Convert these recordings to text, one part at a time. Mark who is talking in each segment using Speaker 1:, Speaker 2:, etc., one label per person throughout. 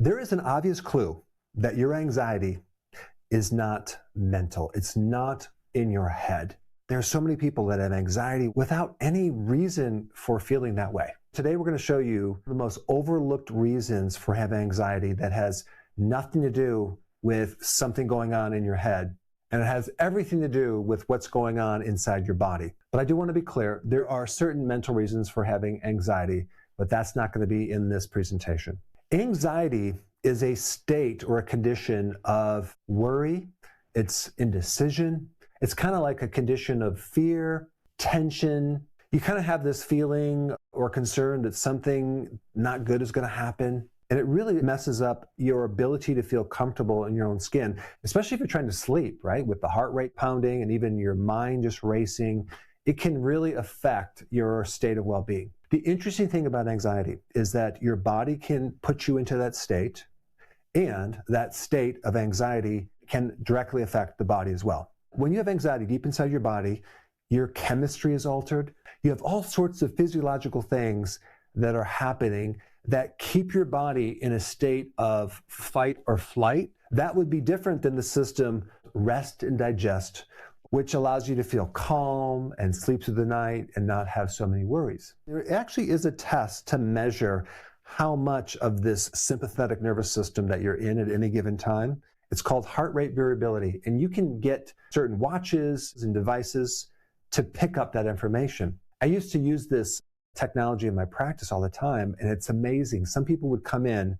Speaker 1: There is an obvious clue that your anxiety is not mental. It's not in your head. There are so many people that have anxiety without any reason for feeling that way. Today, we're going to show you the most overlooked reasons for having anxiety that has nothing to do with something going on in your head, and it has everything to do with what's going on inside your body. But I do want to be clear, there are certain mental reasons for having anxiety, but that's not going to be in this presentation. Anxiety is a state or a condition of worry. It's indecision. It's kind of like a condition of fear, tension. You kind of have this feeling or concern that something not good is going to happen. And it really messes up your ability to feel comfortable in your own skin, especially if you're trying to sleep, right? With the heart rate pounding and even your mind just racing, it can really affect your state of well-being. The interesting thing about anxiety is that your body can put you into that state, and that state of anxiety can directly affect the body as well. When you have anxiety deep inside your body, your chemistry is altered. You have all sorts of physiological things that are happening that keep your body in a state of fight or flight. That would be different than the system rest and digest, which allows you to feel calm and sleep through the night and not have so many worries. There actually is a test to measure how much of this sympathetic nervous system that you're in at any given time. It's called heart rate variability, and you can get certain watches and devices to pick up that information. I used to use this technology in my practice all the time, and it's amazing. Some people would come in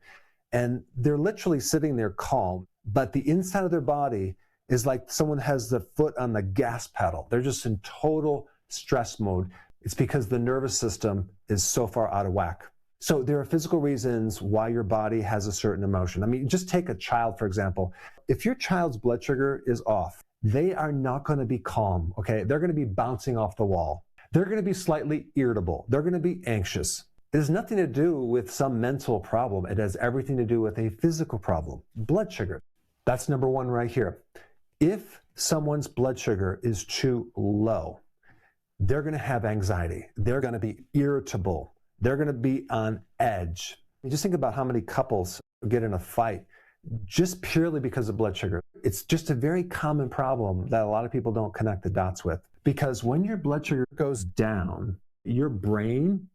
Speaker 1: and they're literally sitting there calm, but the inside of their body is like someone has the foot on the gas pedal. They're just in total stress mode. It's because the nervous system is so far out of whack. So there are physical reasons why your body has a certain emotion. I mean, just take a child, for example. If your child's blood sugar is off, they are not going to be calm, okay? They're going to be bouncing off the wall. They're going to be slightly irritable. They're going to be anxious. It has nothing to do with some mental problem. It has everything to do with a physical problem, blood sugar. That's number one right here. If someone's blood sugar is too low, they're going to have anxiety. They're going to be irritable. They're going to be on edge. You just think about how many couples get in a fight just purely because of blood sugar. It's just a very common problem that a lot of people don't connect the dots with. Because when your blood sugar goes down, your brain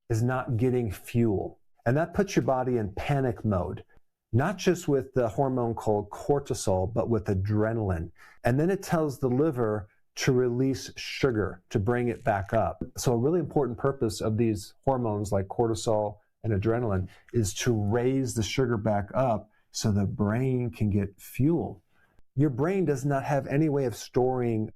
Speaker 1: is not getting fuel. And that puts your body in panic mode, not just with the hormone called cortisol, but with adrenaline. And then it tells the liver to release sugar to bring it back up. So a really important purpose of these hormones like cortisol and adrenaline is to raise the sugar back up so the brain can get fuel. Your brain does not have any way of storing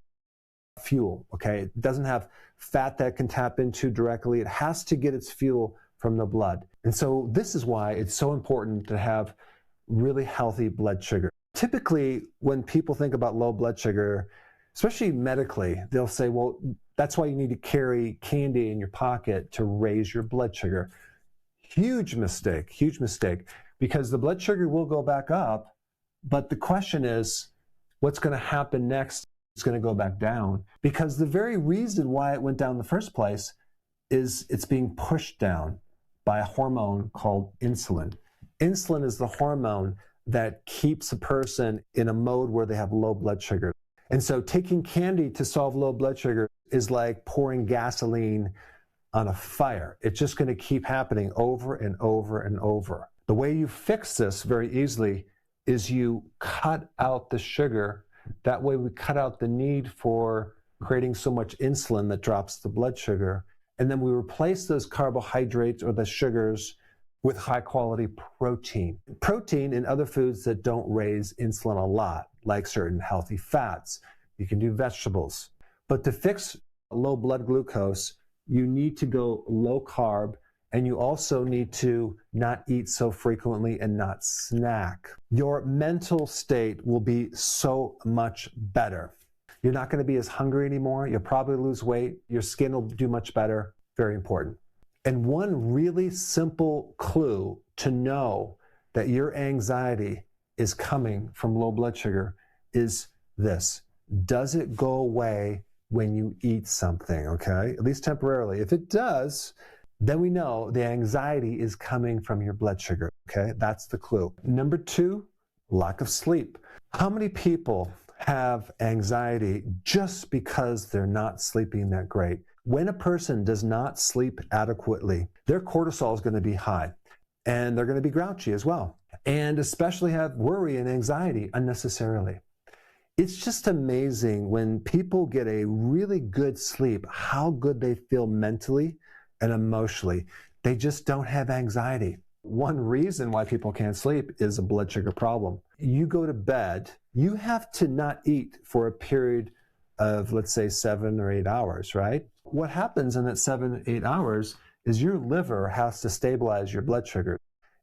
Speaker 1: fuel, okay? It doesn't have fat that can tap into directly. It has to get its fuel from the blood. And so this is why it's so important to have really healthy blood sugar. Typically, when people think about low blood sugar, especially medically, they'll say, well, that's why you need to carry candy in your pocket to raise your blood sugar. Huge mistake, because the blood sugar will go back up, but the question is, what's going to happen next? It's going to go back down, because the very reason why it went down in the first place is it's being pushed down by a hormone called insulin. Insulin is the hormone that keeps a person in a mode where they have low blood sugar. And so taking candy to solve low blood sugar is like pouring gasoline on a fire. It's just going to keep happening over and over and over. The way you fix this very easily is you cut out the sugar. That way we cut out the need for creating so much insulin that drops the blood sugar. And then we replace those carbohydrates or the sugars with high quality protein. Protein in other foods that don't raise insulin a lot, like certain healthy fats. You can do vegetables. But to fix low blood glucose, you need to go low carb, and you also need to not eat so frequently and not snack. Your mental state will be so much better. You're not going to be as hungry anymore. You'll probably lose weight. Your skin will do much better. Very important. And one really simple clue to know that your anxiety is coming from low blood sugar is this. Does it go away when you eat something, okay? At least temporarily. If it does, then we know the anxiety is coming from your blood sugar. Okay, that's the clue. Number 2, lack of sleep. How many people have anxiety just because they're not sleeping that great? When a person does not sleep adequately, their cortisol is going to be high, and they're going to be grouchy as well, and especially have worry and anxiety unnecessarily. It's just amazing when people get a really good sleep, how good they feel mentally and emotionally. They just don't have anxiety. One reason why people can't sleep is a blood sugar problem. You go to bed, you have to not eat for a period of, let's say, 7 or 8 hours, right? What happens in that 7, 8 hours is your liver has to stabilize your blood sugar.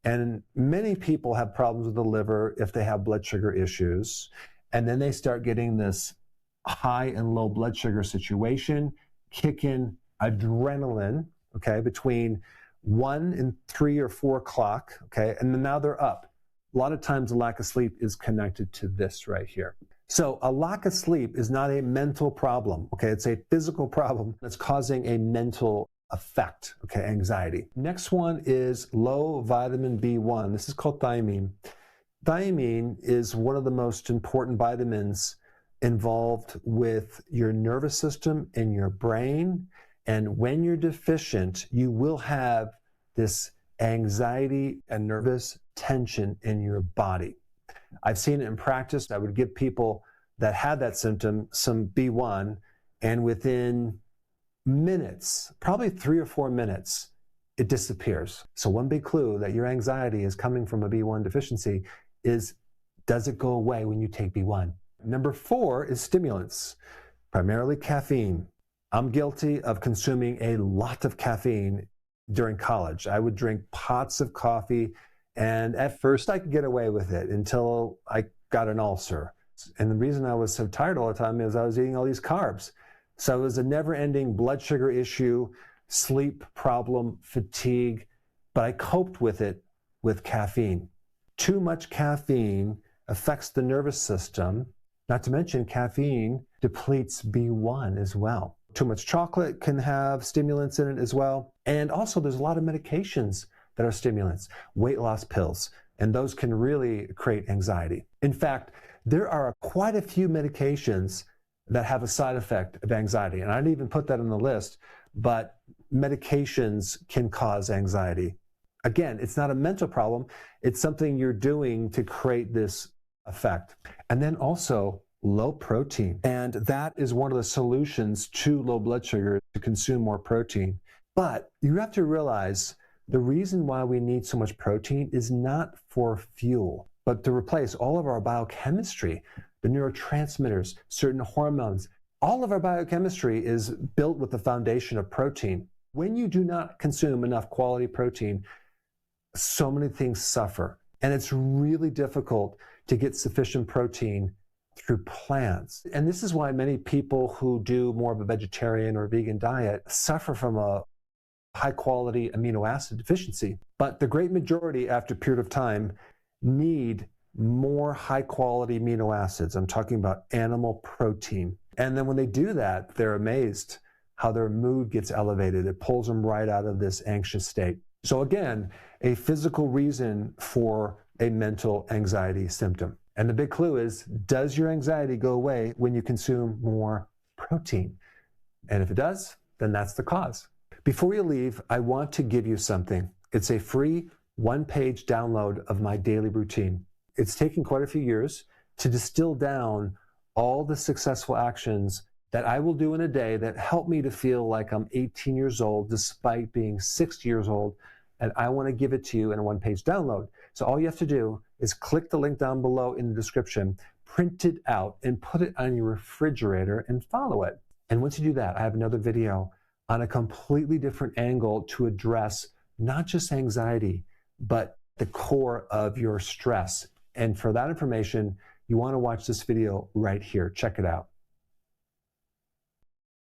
Speaker 1: And many people have problems with the liver if they have blood sugar issues. And then they start getting this high and low blood sugar situation, kick in adrenaline, okay, between 1 and 3 or 4 o'clock, okay, and then now they're up. A lot of times the lack of sleep is connected to this right here. So a lack of sleep is not a mental problem, okay, it's a physical problem that's causing a mental effect, okay, anxiety. Next one is low vitamin B1. This is called thiamine. Thiamine is one of the most important vitamins involved with your nervous system and your brain. And when you're deficient, you will have this anxiety and nervous tension in your body. I've seen it in practice. I would give people that had that symptom some B1, and within minutes, probably 3 or 4 minutes, it disappears. So one big clue that your anxiety is coming from a B1 deficiency is, does it go away when you take B1? Number 4 is stimulants, primarily caffeine. I'm guilty of consuming a lot of caffeine during college. I would drink pots of coffee, and at first I could get away with it until I got an ulcer. And the reason I was so tired all the time is I was eating all these carbs. So it was a never-ending blood sugar issue, sleep problem, fatigue, but I coped with it with caffeine. Too much caffeine affects the nervous system, not to mention caffeine depletes B1 as well. Too much chocolate can have stimulants in it as well. And also there's a lot of medications that are stimulants, weight loss pills, and those can really create anxiety. In fact, there are quite a few medications that have a side effect of anxiety. And I didn't even put that on the list, but medications can cause anxiety. Again, it's not a mental problem. It's something you're doing to create this effect. And then also low protein. And that is one of the solutions to low blood sugar, to consume more protein. But you have to realize the reason why we need so much protein is not for fuel, but to replace all of our biochemistry, the neurotransmitters, certain hormones. All of our biochemistry is built with the foundation of protein. When you do not consume enough quality protein, so many things suffer. And it's really difficult to get sufficient protein through plants. And this is why many people who do more of a vegetarian or vegan diet suffer from a high quality amino acid deficiency. But the great majority, after a period of time, need more high quality amino acids. I'm talking about animal protein. And then when they do that, they're amazed how their mood gets elevated. It pulls them right out of this anxious state. So again, a physical reason for a mental anxiety symptom. And the big clue is, does your anxiety go away when you consume more protein? And if it does, then that's the cause. Before you leave, I want to give you something. It's a free 1-page download of my daily routine. It's taken quite a few years to distill down all the successful actions that I will do in a day that help me to feel like I'm 18 years old despite being 60 years old. And I want to give it to you in a 1-page download. So all you have to do is click the link down below in the description, print it out, and put it on your refrigerator and follow it. And once you do that, I have another video on a completely different angle to address not just anxiety, but the core of your stress. And for that information, you want to watch this video right here. Check it out.